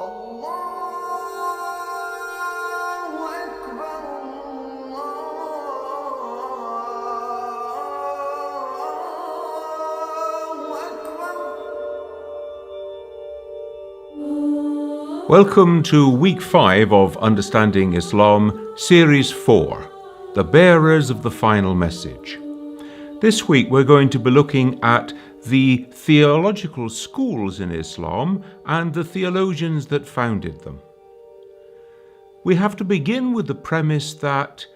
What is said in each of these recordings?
الله أكبر الله أكبر. Welcome to Week 5 of Understanding Islam, Series 4, The Bearers of the Final Message. This week we're going to be looking at the theological schools in Islam and the theologians that founded them. We have to begin with the premise that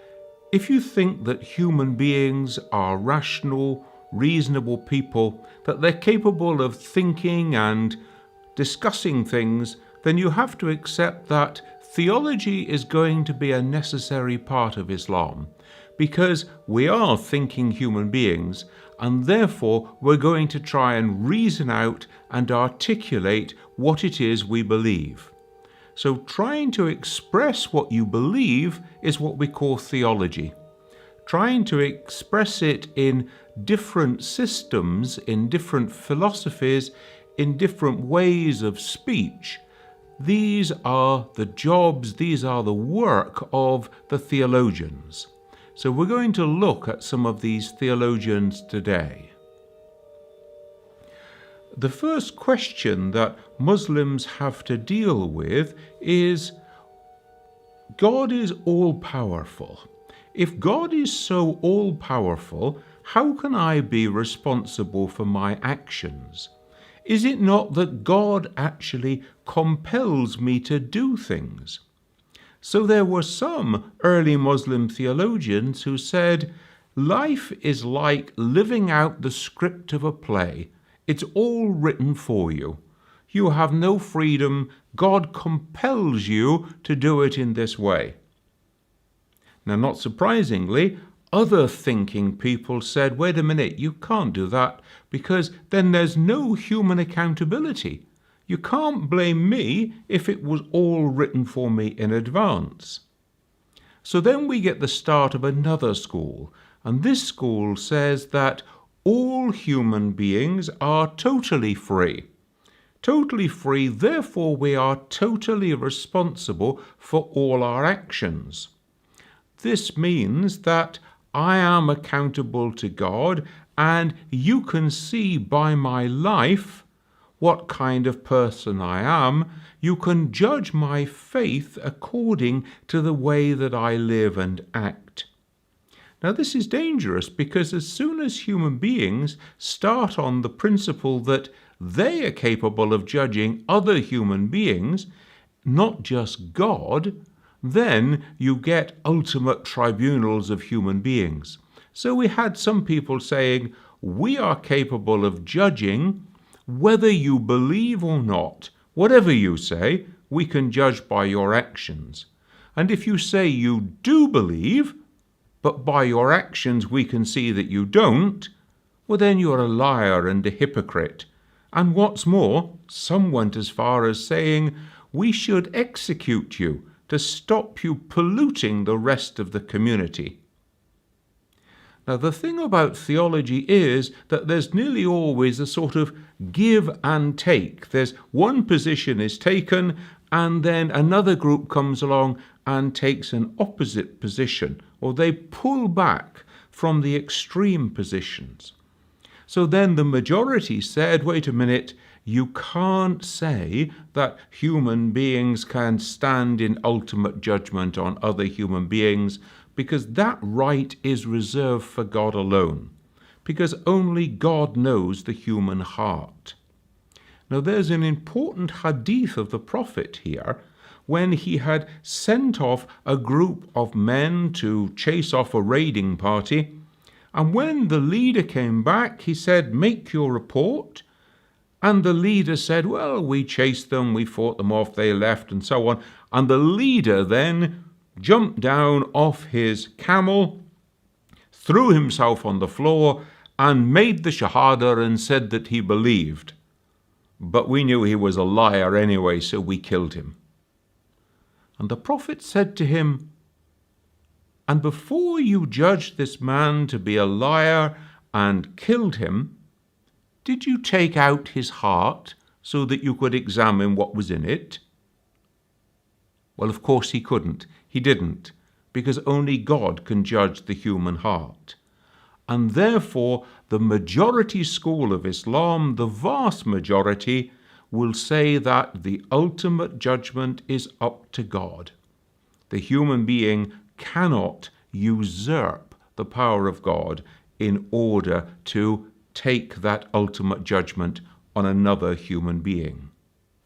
if you think that human beings are rational, reasonable people, that they're capable of thinking and discussing things, then you have to accept that theology is going to be a necessary part of Islam, because we are thinking human beings, and therefore we're going to try and reason out and articulate what it is we believe. So trying to express what you believe is what we call theology. Trying to express it in different systems, in different philosophies, in different ways of speech, these are the jobs, these are the work of the theologians. So we're going to look at some of these theologians today. The first question that Muslims have to deal with is, God is all-powerful. If God is so all-powerful, how can I be responsible for my actions? Is it not that God actually compels me to do things? So there were some early Muslim theologians who said, life is like living out the script of a play. It's all written for you. You have no freedom. God compels you to do it in this way. Now, not surprisingly, other thinking people said, wait a minute, you can't do that, because then there's no human accountability. You can't blame me if it was all written for me in advance. So then we get the start of another school, and this school says that all human beings are totally free. Totally free, therefore we are totally responsible for all our actions. This means that I am accountable to God, and you can see by my life what kind of person I am. You can judge my faith according to the way that I live and act. Now, this is dangerous, because as soon as human beings start on the principle that they are capable of judging other human beings, not just God, then you get ultimate tribunals of human beings. So we had some people saying, we are capable of judging whether you believe or not. Whatever you say, we can judge by your actions. And if you say you do believe, but by your actions we can see that you don't, well, then you're a liar and a hypocrite. And what's more, some went as far as saying, we should execute you to stop you polluting the rest of the community. Now, the thing about theology is that there's nearly always a sort of give and take. There's one position is taken, and then another group comes along and takes an opposite position, or they pull back from the extreme positions. So then the majority said, wait a minute, you can't say that human beings can stand in ultimate judgment on other human beings, because that right is reserved for God alone, because only God knows the human heart. Now, there's an important hadith of the Prophet here, when he had sent off a group of men to chase off a raiding party, and when the leader came back, he said, make your report. And the leader said, well, we chased them, we fought them off, they left, and so on. And the leader then jumped down off his camel, threw himself on the floor, and made the shahada and said that he believed. But we knew he was a liar anyway, so we killed him. And the Prophet said to him, and before you judged this man to be a liar and killed him, did you take out his heart so that you could examine what was in it? Well, of course he couldn't. He didn't, because only God can judge the human heart. And therefore, the majority school of Islam, the vast majority, will say that the ultimate judgment is up to God. The human being cannot usurp the power of God in order to take that ultimate judgment on another human being.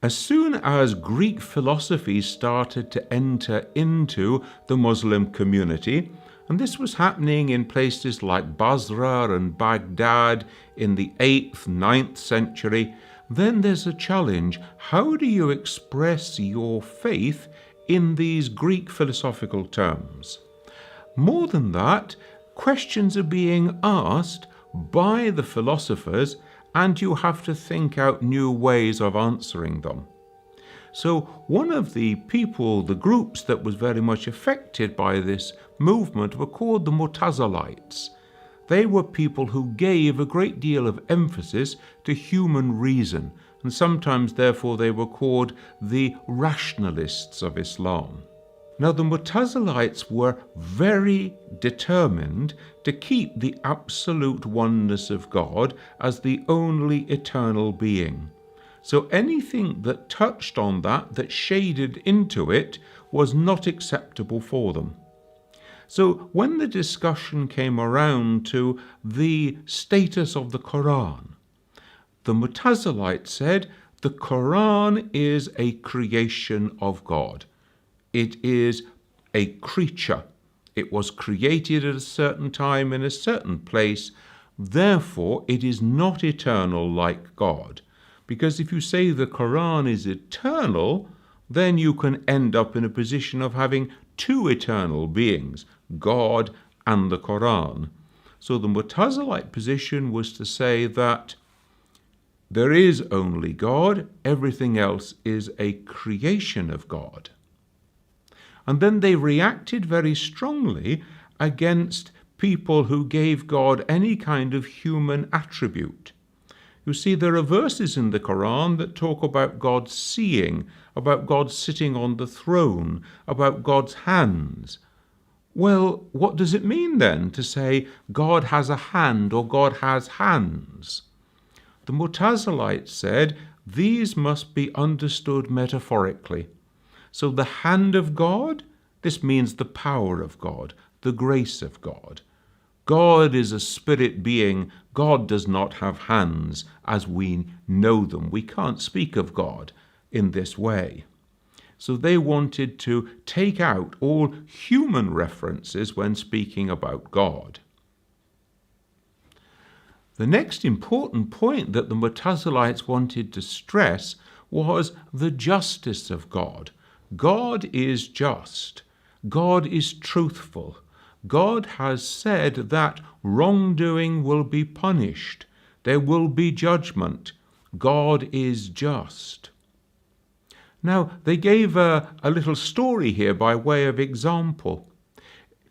As soon as Greek philosophy started to enter into the Muslim community, and this was happening in places like Basra and Baghdad in the 8th, 9th century, then there's a challenge. How do you express your faith in these Greek philosophical terms? More than that, questions are being asked by the philosophers, and you have to think out new ways of answering them. So one of the people, the groups that was very much affected by this movement were called the Mu'tazilites. They were people who gave a great deal of emphasis to human reason, and sometimes therefore they were called the rationalists of Islam. Now the Mu'tazilites were very determined to keep the absolute oneness of God as the only eternal being. So anything that touched on that shaded into it, was not acceptable for them. So when the discussion came around to the status of the Quran, the Mu'tazilites said the Quran is a creation of God. It is a creature. It was created at a certain time in a certain place. Therefore, it is not eternal like God. Because if you say the Quran is eternal, then you can end up in a position of having two eternal beings, God and the Quran. So the Mu'tazilite position was to say that there is only God, everything else is a creation of God. And then they reacted very strongly against people who gave God any kind of human attribute. You see, there are verses in the Quran that talk about God seeing, about God sitting on the throne, about God's hands. Well, what does it mean then to say God has a hand or God has hands? The Mu'tazilites said these must be understood metaphorically. So the hand of God, this means the power of God, the grace of God. God is a spirit being. God does not have hands as we know them. We can't speak of God in this way. So they wanted to take out all human references when speaking about God. The next important point that the Mu'tazilites wanted to stress was the justice of God. God is just. God is truthful. God has said that wrongdoing will be punished. There will be judgment. God is just. Now, they gave a little story here by way of example.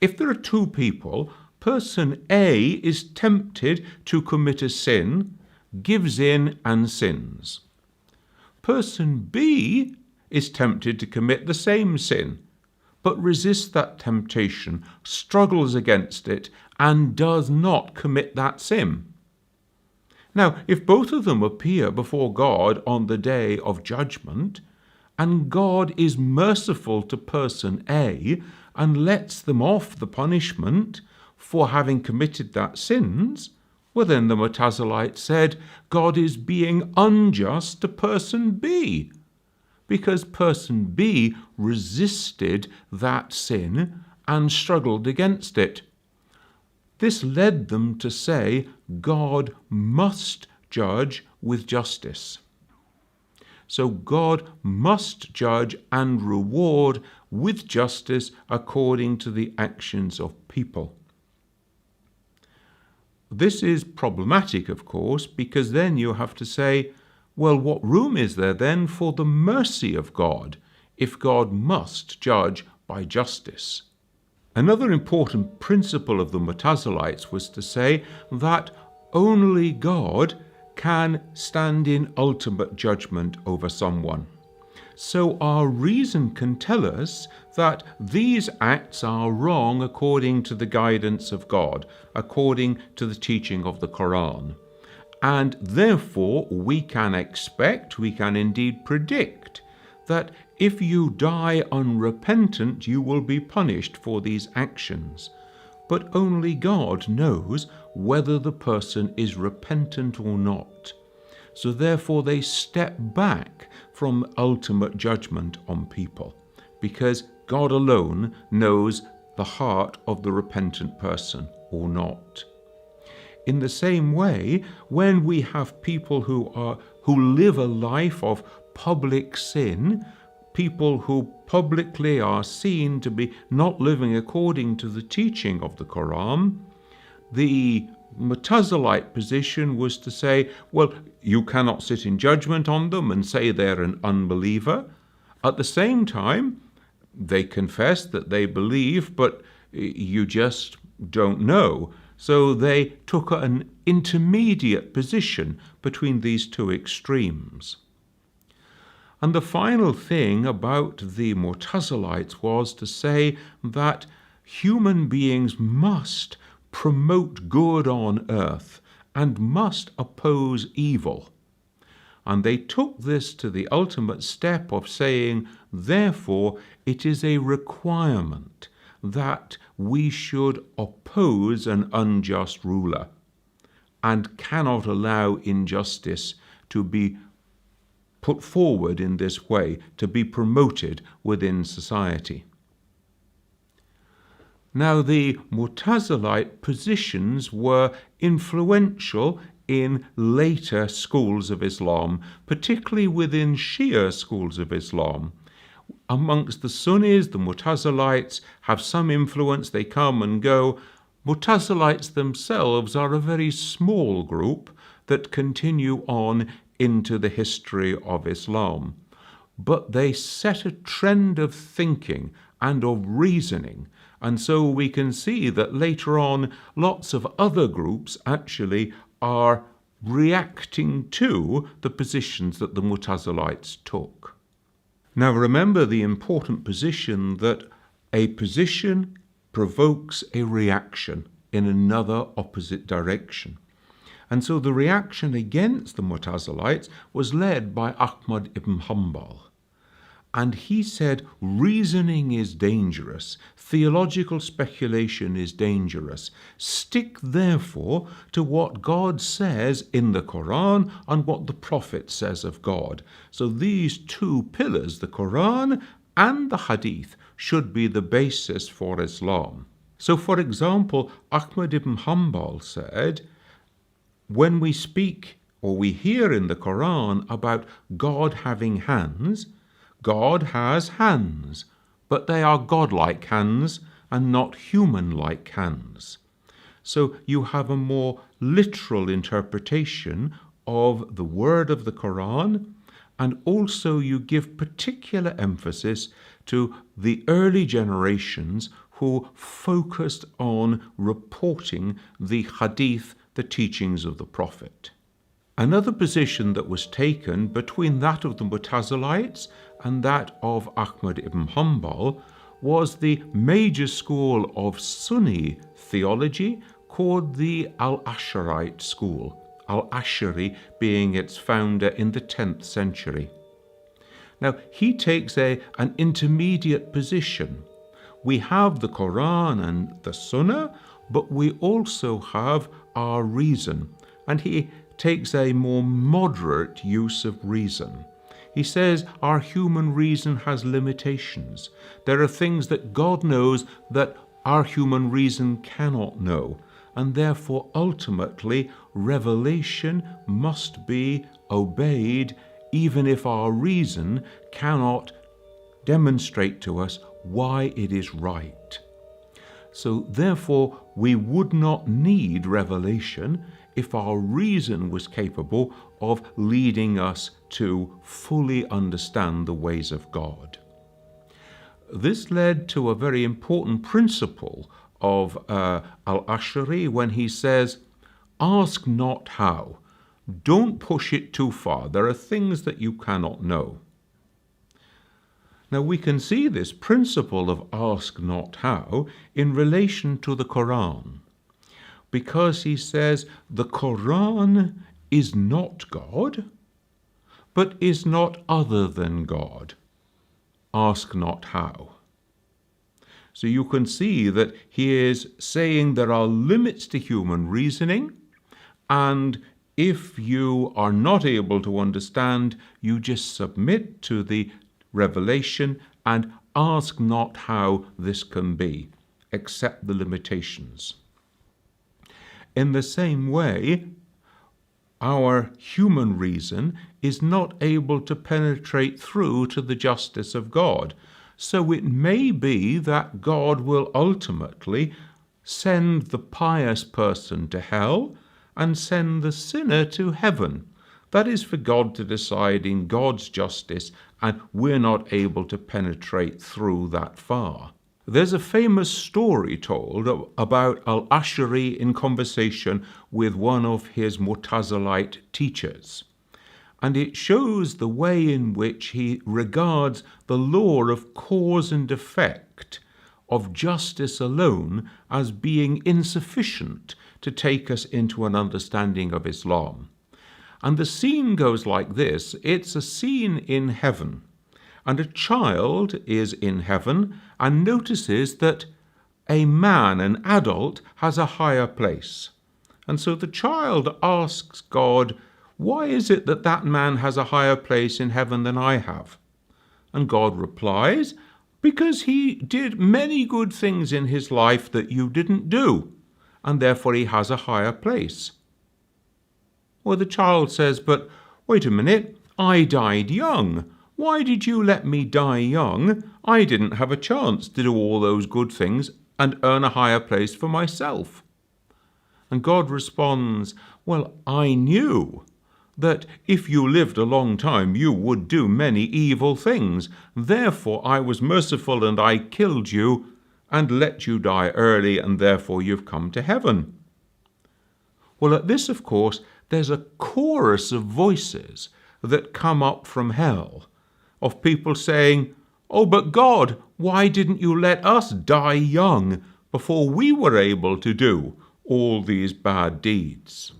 If there are two people, person A is tempted to commit a sin, gives in and sins. Person B is tempted to commit the same sin, but resists that temptation, struggles against it, and does not commit that sin. Now, if both of them appear before God on the day of judgment, and God is merciful to person A and lets them off the punishment for having committed that sins, well then the Mu'tazilites said God is being unjust to person B, because person B resisted that sin and struggled against it. This led them to say God must judge with justice. So God must judge and reward with justice according to the actions of people. This is problematic, of course, because then you have to say, well, what room is there then for the mercy of God if God must judge by justice? Another important principle of the Mu'tazilites was to say that only God can stand in ultimate judgment over someone. So our reason can tell us that these acts are wrong according to the guidance of God, according to the teaching of the Quran. And therefore we can expect, we can indeed predict, that if you die unrepentant, you will be punished for these actions. But only God knows whether the person is repentant or not. So therefore they step back from ultimate judgment on people, because God alone knows the heart of the repentant person or not. In the same way, when we have people who live a life of public sin, people who publicly are seen to be not living according to the teaching of the Quran, the Mu'tazilite position was to say, well, you cannot sit in judgment on them and say they're an unbeliever. At the same time, they confess that they believe, but you just don't know. So they took an intermediate position between these two extremes. And the final thing about the Mu'tazilites was to say that human beings must promote good on earth and must oppose evil. And they took this to the ultimate step of saying, therefore, it is a requirement that we should oppose an unjust ruler and cannot allow injustice to be put forward in this way, to be promoted within society. Now, the Mu'tazilite positions were influential in later schools of Islam, particularly within Shia schools of Islam. Amongst the Sunnis, the Mu'tazilites have some influence, they come and go. Mu'tazilites themselves are a very small group that continue on into the history of Islam. But they set a trend of thinking and of reasoning, and so we can see that later on lots of other groups actually are reacting to the positions that the Mu'tazilites took. Now remember the important position that a position provokes a reaction in another opposite direction. And so the reaction against the Mu'tazilites was led by Ahmad ibn Hanbal. And he said, reasoning is dangerous, theological speculation is dangerous. Stick therefore to what God says in the Quran and what the Prophet says of God. So these two pillars, the Quran and the Hadith, should be the basis for Islam. So for example, Ahmad ibn Hanbal said, when we speak or we hear in the Quran about God having hands, God has hands, but they are godlike hands and not human-like hands. So you have a more literal interpretation of the word of the Quran, and also you give particular emphasis to the early generations who focused on reporting the hadith, the teachings of the Prophet. Another position that was taken between that of the Mu'tazilites and that of Ahmad ibn Hanbal was the major school of Sunni theology called the Al-Asharite school, Al-Ashari being its founder in the 10th century. Now, he takes an intermediate position. We have the Quran and the Sunnah, but we also have our reason, and he takes a more moderate use of reason. He says our human reason has limitations. There are things that God knows that our human reason cannot know, and therefore ultimately revelation must be obeyed even if our reason cannot demonstrate to us why it is right. So therefore we would not need revelation if our reason was capable of leading us to fully understand the ways of God. This led to a very important principle of Al-Ashari when he says, ask not how. Don't push it too far. There are things that you cannot know. Now we can see this principle of ask not how in relation to the Quran, because he says the Quran is not God, but is not other than God. Ask not how. So you can see that he is saying there are limits to human reasoning, and if you are not able to understand, you just submit to the revelation and ask not how this can be. Accept the limitations. In the same way, our human reason is not able to penetrate through to the justice of God. So it may be that God will ultimately send the pious person to hell and send the sinner to heaven. That is for God to decide in God's justice, and we're not able to penetrate through that far. There's a famous story told about Al-Ash'ari in conversation with one of his Mu'tazilite teachers. And it shows the way in which he regards the law of cause and effect of justice alone as being insufficient to take us into an understanding of Islam. And the scene goes like this. It's a scene in heaven, and a child is in heaven and notices that a man, an adult, has a higher place. And so the child asks God, why is it that that man has a higher place in heaven than I have? And God replies, because he did many good things in his life that you didn't do, and therefore he has a higher place. Well, the child says, but wait a minute, I died young. Why did you let me die young? I didn't have a chance to do all those good things and earn a higher place for myself. And God responds, well, I knew that if you lived a long time, you would do many evil things. Therefore, I was merciful and I killed you and let you die early, and therefore you've come to heaven. Well, at this, of course, there's a chorus of voices that come up from hell, of people saying, oh, but God, why didn't you let us die young before we were able to do all these bad deeds?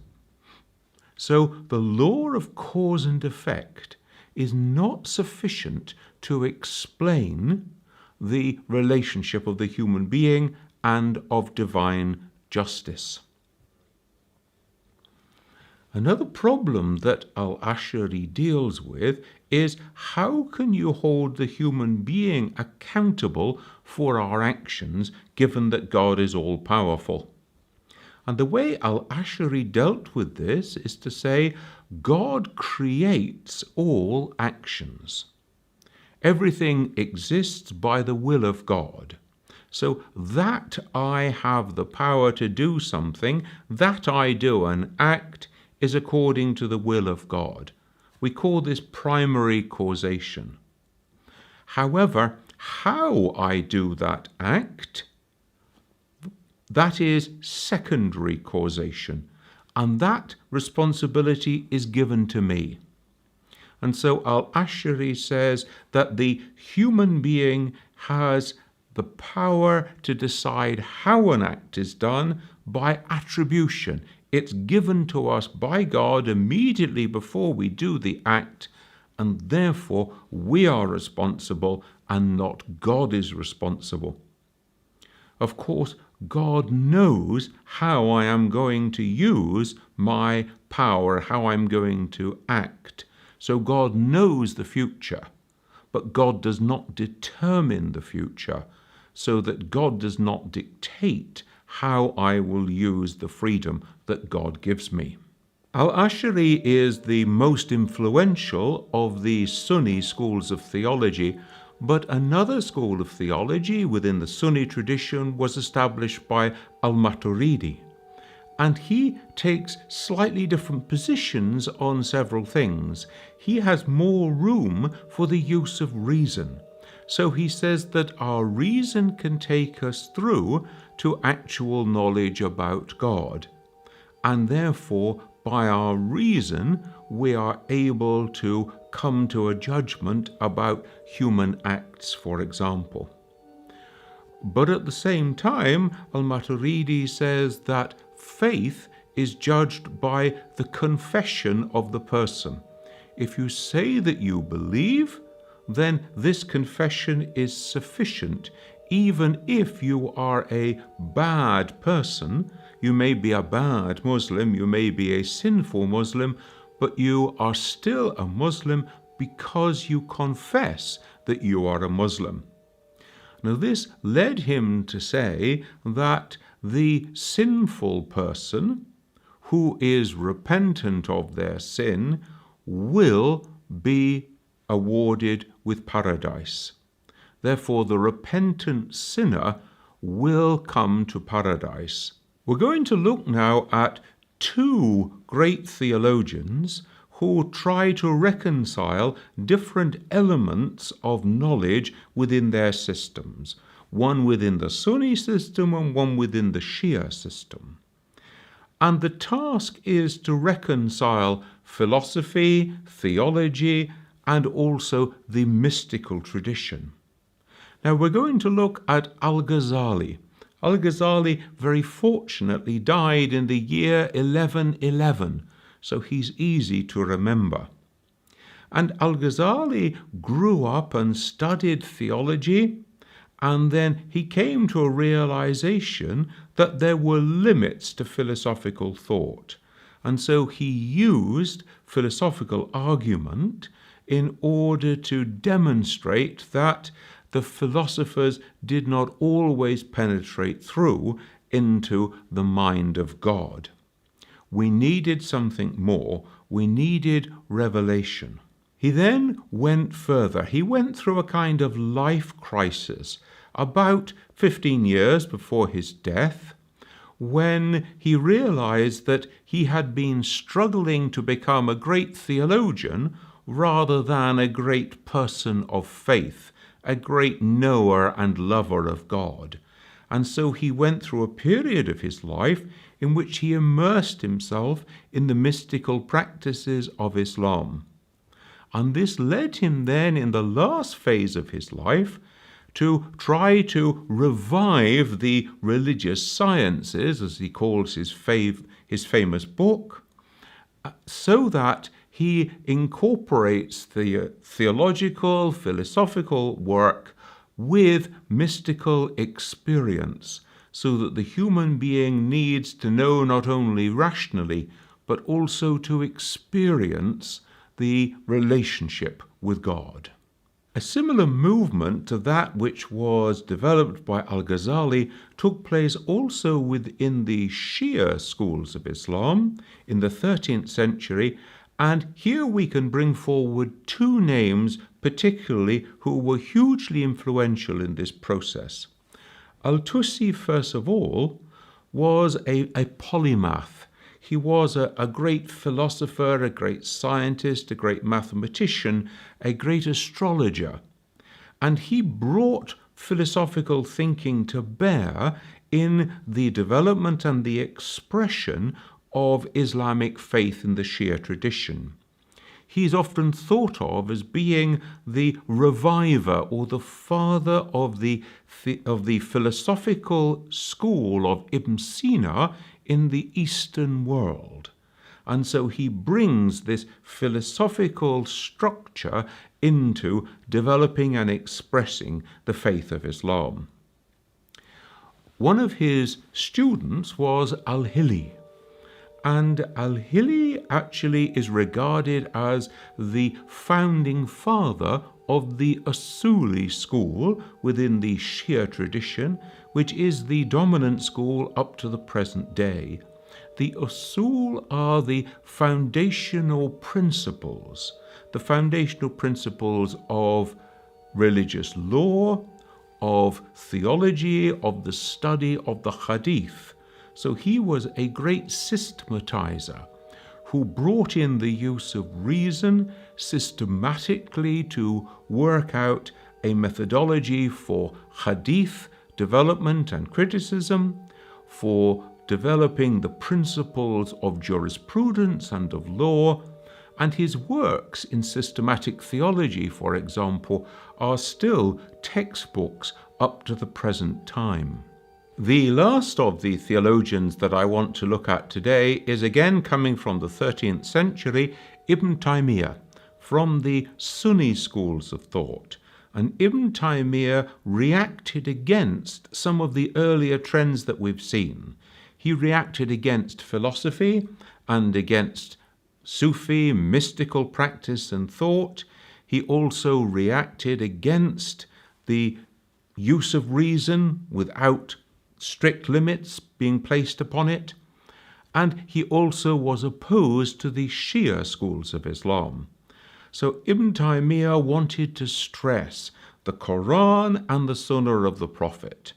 So the law of cause and effect is not sufficient to explain the relationship of the human being and of divine justice. Another problem that Al-Ash'ari deals with is how can you hold the human being accountable for our actions, given that God is all-powerful? And the way Al-Ash'ari dealt with this is to say, God creates all actions. Everything exists by the will of God. So that I have the power to do something, that I do an act, is according to the will of God. We call this primary causation. However, how I do that act, that is secondary causation, and that responsibility is given to me. And so Al-Ash'ari says that the human being has the power to decide how an act is done by attribution. It's given to us by God immediately before we do the act, and therefore we are responsible and not God is responsible. Of course, God knows how I am going to use my power, how I'm going to act. So God knows the future, but God does not determine the future, so that God does not dictate how I will use the freedom that God gives me. Al-Ash'ari is the most influential of the Sunni schools of theology, but another school of theology within the Sunni tradition was established by Al-Maturidi, and he takes slightly different positions on several things. He has more room for the use of reason. So he says that our reason can take us through to actual knowledge about God, and therefore by our reason we are able to come to a judgment about human acts, for example. But at the same time, Al-Maturidi says that faith is judged by the confession of the person. If you say that you believe, then this confession is sufficient. Even if you are a bad person, you may be a bad Muslim, you may be a sinful Muslim, but you are still a Muslim because you confess that you are a Muslim. Now, this led him to say that the sinful person who is repentant of their sin will be awarded with paradise. Therefore, the repentant sinner will come to paradise. We're going to look now at two great theologians who try to reconcile different elements of knowledge within their systems, one within the Sunni system and one within the Shia system. And the task is to reconcile philosophy, theology, and also the mystical tradition. Now we're going to look at Al-Ghazali. Al-Ghazali very fortunately died in the year 1111, so he's easy to remember. And Al-Ghazali grew up and studied theology, and then he came to a realization that there were limits to philosophical thought. And so he used philosophical argument in order to demonstrate that the philosophers did not always penetrate through into the mind of God. We needed something more. We needed revelation. He then went further. He went through a kind of life crisis about 15 years before his death, when he realized that he had been struggling to become a great theologian rather than a great person of faith, a great knower and lover of God. And so he went through a period of his life in which he immersed himself in the mystical practices of Islam. And this led him then, in the last phase of his life, to try to revive the religious sciences, as he calls his famous book, so that he incorporates the theological, philosophical work with mystical experience, so that the human being needs to know not only rationally, but also to experience the relationship with God. A similar movement to that which was developed by Al-Ghazali took place also within the Shia schools of Islam in the 13th century, and here we can bring forward two names particularly who were hugely influential in this process. Al-Tusi, first of all, was a polymath. He was a great philosopher, a great scientist, a great mathematician, a great astrologer. And he brought philosophical thinking to bear in the development and the expression of Islamic faith in the Shia tradition. He's often thought of as being the reviver or the father of the philosophical school of Ibn Sina in the Eastern world. And so he brings this philosophical structure into developing and expressing the faith of Islam. One of his students was Al-Hilli. And Al-Hilli actually is regarded as the founding father of the Usuli school within the Shia tradition, which is the dominant school up to the present day. The Usul are the foundational principles of religious law, of theology, of the study of the Hadith. So he was a great systematizer who brought in the use of reason systematically to work out a methodology for Hadith development and criticism, for developing the principles of jurisprudence and of law, and his works in systematic theology, for example, are still textbooks up to the present time. The last of the theologians that I want to look at today is again coming from the 13th century, Ibn Taymiyyah, from the Sunni schools of thought. And Ibn Taymiyyah reacted against some of the earlier trends that we've seen. He reacted against philosophy and against Sufi mystical practice and thought. He also reacted against the use of reason without strict limits being placed upon it. And he also was opposed to the Shia schools of Islam. So Ibn Taymiyyah wanted to stress the Quran and the Sunnah of the Prophet.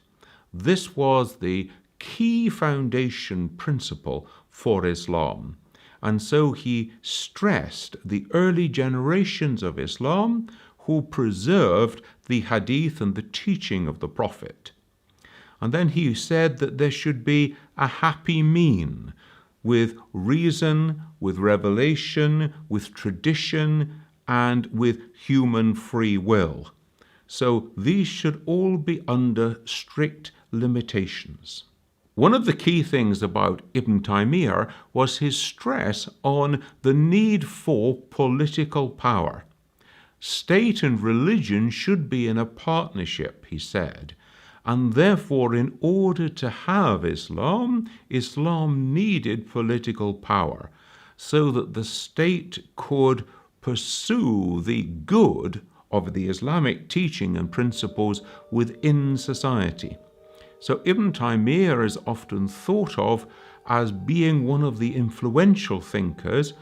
This was the key foundation principle for Islam. And so he stressed the early generations of Islam who preserved the hadith and the teaching of the Prophet. And then he said that there should be a happy mean with reason, with revelation, with tradition, and with human free will. So these should all be under strict limitations. One of the key things about Ibn Taymiyyah was his stress on the need for political power. State and religion should be in a partnership, he said, and therefore in order to have Islam, Islam needed political power so that the state could pursue the good of the Islamic teaching and principles within society. So Ibn Taymiyyah is often thought of as being one of the influential thinkers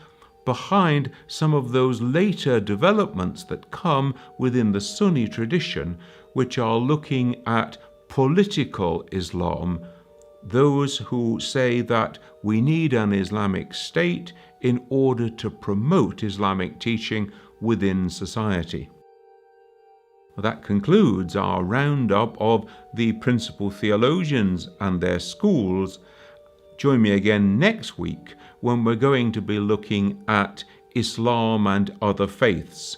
behind some of those later developments that come within the Sunni tradition, which are looking at political Islam, those who say that we need an Islamic state in order to promote Islamic teaching within society. That concludes our roundup of the principal theologians and their schools. Join me again next week when we're going to be looking at Islam and other faiths.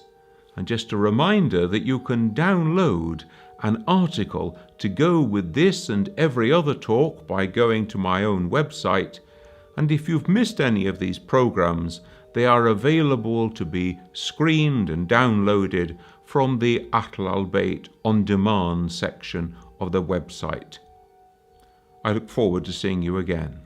And just a reminder that you can download an article to go with this and every other talk by going to my own website. And if you've missed any of these programs, they are available to be screened and downloaded from the Ahlulbayt on-demand section of the website. I look forward to seeing you again.